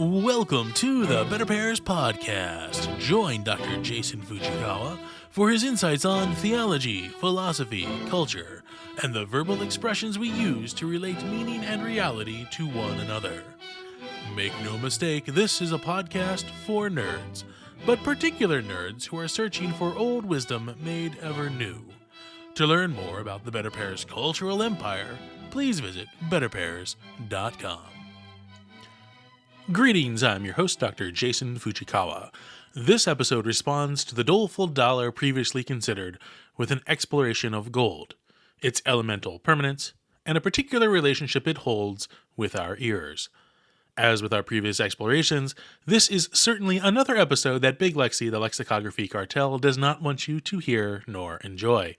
Welcome to the Better Pairs Podcast. Join Dr. Jason Fujikawa for his insights on theology, philosophy, culture, and the verbal expressions we use to relate meaning and reality to one another. Make no mistake, this is a podcast for nerds, but particular nerds who are searching for old wisdom made ever new. To learn more about the Better Pairs cultural empire, please visit betterpairs.com. Greetings, I'm your host, Dr. Jason Fujikawa. This episode responds to the doleful dollar previously considered with an exploration of gold, its elemental permanence, and a particular relationship it holds with our ears. As with our previous explorations, this is certainly another episode that Big Lexi, the lexicography cartel, does not want you to hear nor enjoy.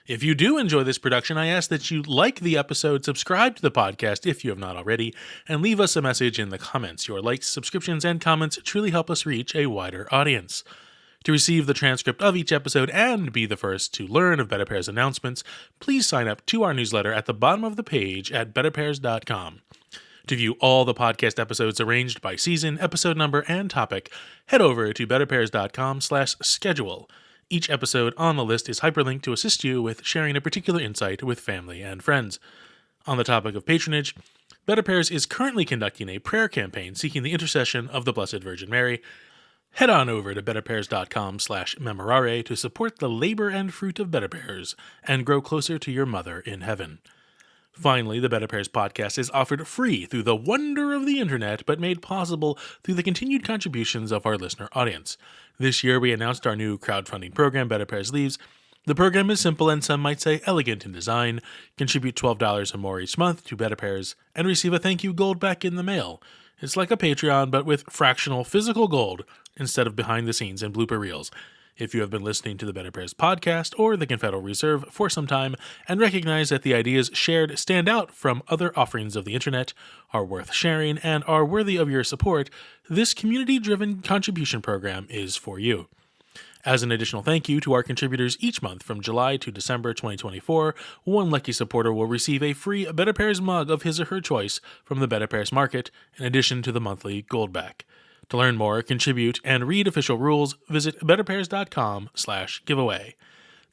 If you do enjoy this production, I ask that you like the episode, subscribe to the podcast if you have not already, and leave us a message in the comments. Your likes, subscriptions, and comments truly help us reach a wider audience. To receive the transcript of each episode and be the first to learn of Better Pairs announcements, please sign up to our newsletter at the bottom of the page at betterpairs.com. To view all the podcast episodes arranged by season, episode number, and topic, head over to betterpairs.com/schedule. Each episode on the list is hyperlinked to assist you with sharing a particular insight with family and friends. On the topic of patronage, Better Pairs is currently conducting a prayer campaign seeking the intercession of the Blessed Virgin Mary. Head on over to betterpairs.com/memorare to support the labor and fruit of Better Pairs and grow closer to your mother in heaven. Finally, the Better Pairs podcast is offered free through the wonder of the internet, but made possible through the continued contributions of our listener audience. This year, we announced our new crowdfunding program, Better Pairs Leaves. The program is simple and some might say elegant in design. Contribute $12 or more each month to Better Pairs and receive a thank you gold back in the mail. It's like a Patreon, but with fractional physical gold instead of behind the scenes and blooper reels. If you have been listening to the Better Pairs podcast or the Confederal Reserve for some time and recognize that the ideas shared stand out from other offerings of the internet, are worth sharing, and are worthy of your support, this community-driven contribution program is for you. As an additional thank you to our contributors each month from July to December 2024, one lucky supporter will receive a free Better Pairs mug of his or her choice from the Better Pairs Market, in addition to the monthly Goldback. To learn more, contribute, and read official rules, visit betterpairs.com/giveaway.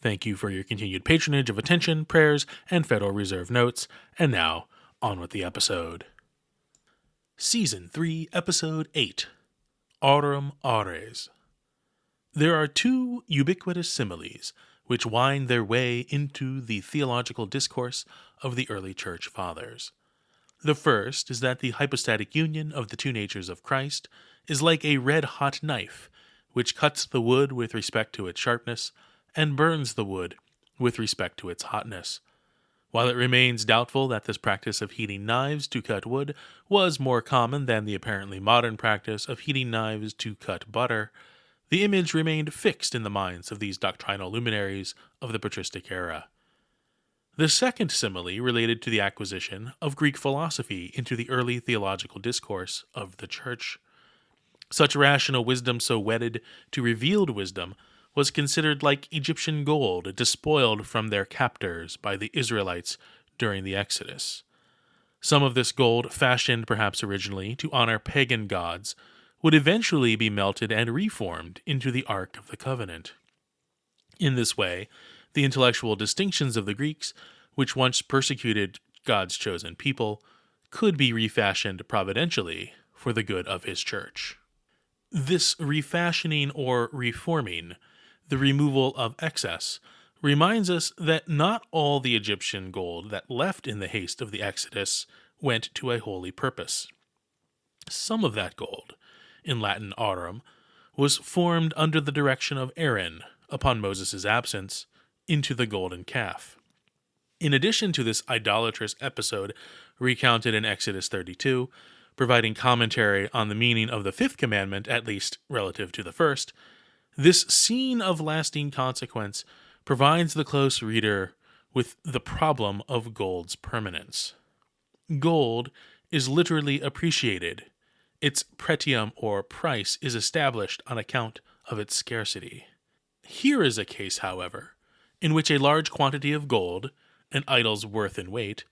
Thank you for your continued patronage of attention, prayers, and Federal Reserve notes. And now, on with the episode. Season 3, Episode 8, Aurum Aures. There are two ubiquitous similes which wind their way into the theological discourse of the early church fathers. The first is that the hypostatic union of the two natures of Christ is like a red-hot knife, which cuts the wood with respect to its sharpness and burns the wood with respect to its hotness. While it remains doubtful that this practice of heating knives to cut wood was more common than the apparently modern practice of heating knives to cut butter, the image remained fixed in the minds of these doctrinal luminaries of the Patristic era. The second simile related to the acquisition of Greek philosophy into the early theological discourse of the Church. Such rational wisdom so wedded to revealed wisdom was considered like Egyptian gold despoiled from their captors by the Israelites during the Exodus. Some of this gold, fashioned perhaps originally to honor pagan gods, would eventually be melted and reformed into the Ark of the Covenant. In this way, the intellectual distinctions of the Greeks, which once persecuted God's chosen people, could be refashioned providentially for the good of his church. This refashioning or reforming, the removal of excess, reminds us that not all the Egyptian gold that left in the haste of the Exodus went to a holy purpose. Some of that gold, in Latin aurum, was formed under the direction of Aaron, upon Moses' absence, into the golden calf. In addition to this idolatrous episode recounted in Exodus 32, providing commentary on the meaning of the fifth commandment, at least relative to the first, this scene of lasting consequence provides the close reader with the problem of gold's permanence. Gold is literally appreciated. Its pretium or price is established on account of its scarcity. Here is a case, however, in which a large quantity of gold, an idol's worth in weight,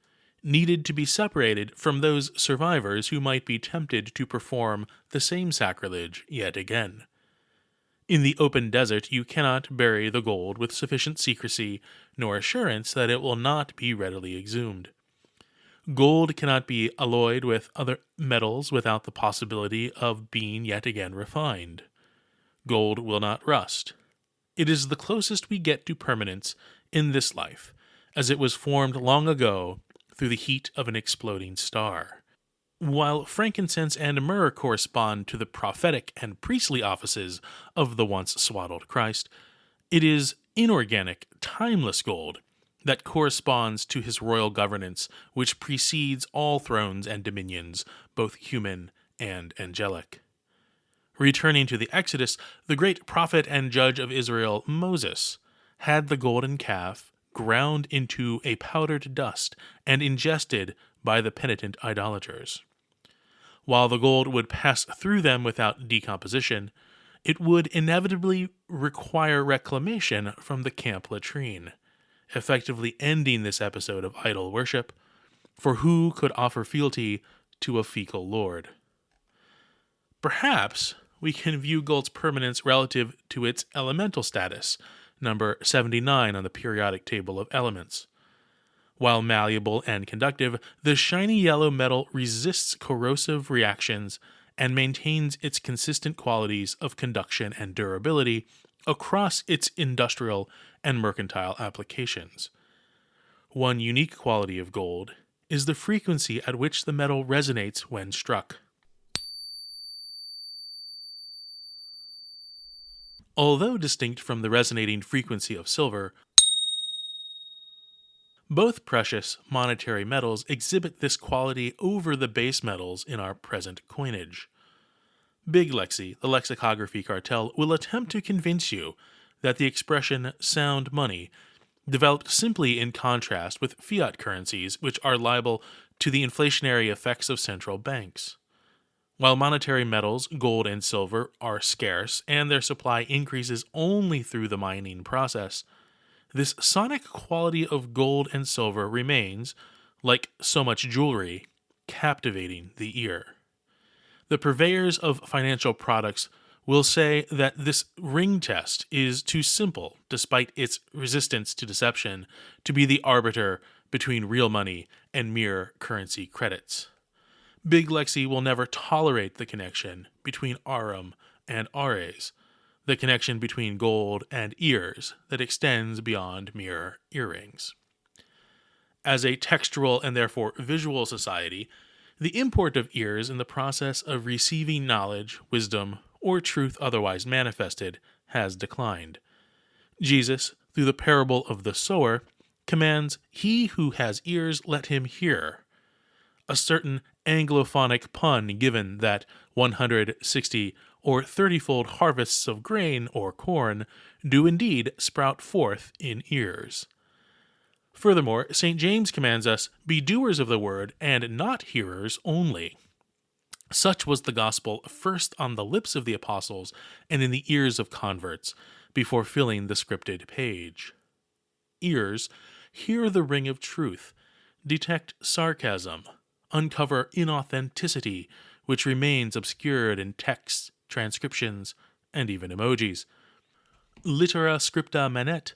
needed to be separated from those survivors who might be tempted to perform the same sacrilege yet again. In the open desert, you cannot bury the gold with sufficient secrecy nor assurance that it will not be readily exhumed. Gold cannot be alloyed with other metals without the possibility of being yet again refined. Gold will not rust. It is the closest we get to permanence in this life, as it was formed long ago through the heat of an exploding star. While frankincense and myrrh correspond to the prophetic and priestly offices of the once swaddled Christ, it is inorganic, timeless gold that corresponds to his royal governance, which precedes all thrones and dominions, both human and angelic. Returning to the Exodus, the great prophet and judge of Israel, Moses, had the golden calf ground into a powdered dust and ingested by the penitent idolaters. While the gold would pass through them without decomposition, it would inevitably require reclamation from the camp latrine, effectively ending this episode of idol worship, for who could offer fealty to a fecal lord? Perhaps we can view gold's permanence relative to its elemental status, number 79 on the periodic table of elements. While malleable and conductive, the shiny yellow metal resists corrosive reactions and maintains its consistent qualities of conduction and durability across its industrial and mercantile applications. One unique quality of gold is the frequency at which the metal resonates when struck. Although distinct from the resonating frequency of silver, both precious monetary metals exhibit this quality over the base metals in our present coinage. Big Lexi, the lexicography cartel, will attempt to convince you that the expression sound money developed simply in contrast with fiat currencies, which are liable to the inflationary effects of central banks. While monetary metals, gold and silver, are scarce and their supply increases only through the mining process, this sonic quality of gold and silver remains, like so much jewelry, captivating the ear. The purveyors of financial products will say that this ring test is too simple, despite its resistance to deception, to be the arbiter between real money and mere currency credits. Big Lexi will never tolerate the connection between Aurum and Ares, the connection between gold and ears that extends beyond mere earrings. As a textual and therefore visual society, the import of ears in the process of receiving knowledge, wisdom, or truth otherwise manifested has declined. Jesus, through the parable of the sower, commands, "He who has ears, let him hear." A certain Anglophonic pun given that 160 or 30-fold harvests of grain or corn do indeed sprout forth in ears. Furthermore, St. James commands us, "Be doers of the word, and not hearers only." Such was the gospel first on the lips of the apostles and in the ears of converts, before filling the scripted page. Ears hear the ring of truth, detect sarcasm, uncover inauthenticity, which remains obscured in texts, transcriptions, and even emojis. Litera scripta manet,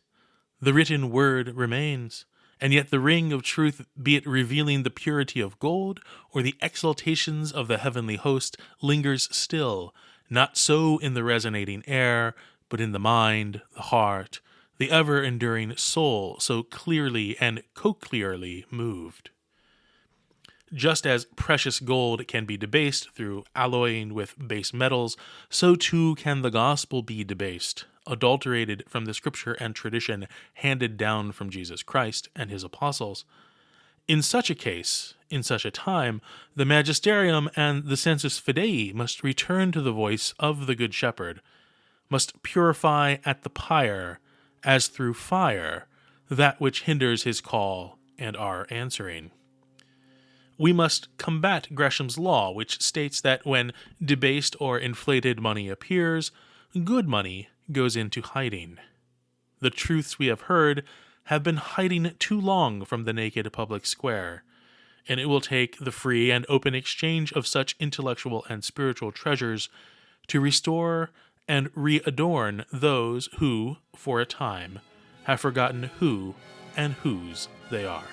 the written word remains, and yet the ring of truth, be it revealing the purity of gold or the exaltations of the heavenly host, lingers still, not so in the resonating air, but in the mind, the heart, the ever-enduring soul, so clearly and cochlearly moved. Just as precious gold can be debased through alloying with base metals, so too can the gospel be debased, adulterated from the scripture and tradition handed down from Jesus Christ and his apostles. In such a case, in such a time, the magisterium and the sensus fidei must return to the voice of the Good Shepherd, must purify at the pyre, as through fire, that which hinders his call and our answering. We must combat Gresham's law, which states that when debased or inflated money appears, good money goes into hiding. The truths we have heard have been hiding too long from the naked public square. and it will take the free and open exchange of such intellectual and spiritual treasures to restore and readorn those who, for a time, have forgotten who and whose they are.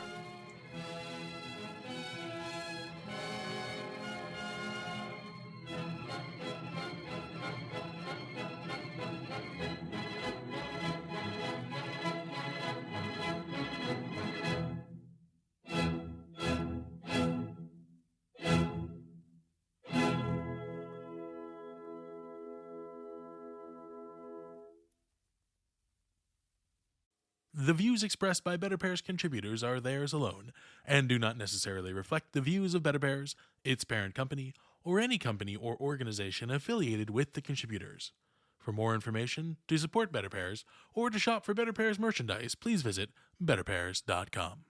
The views expressed by Better Pairs contributors are theirs alone, and do not necessarily reflect the views of Better Pairs, its parent company, or any company or organization affiliated with the contributors. For more information, to support Better Pairs, or to shop for Better Pairs merchandise, please visit betterpairs.com.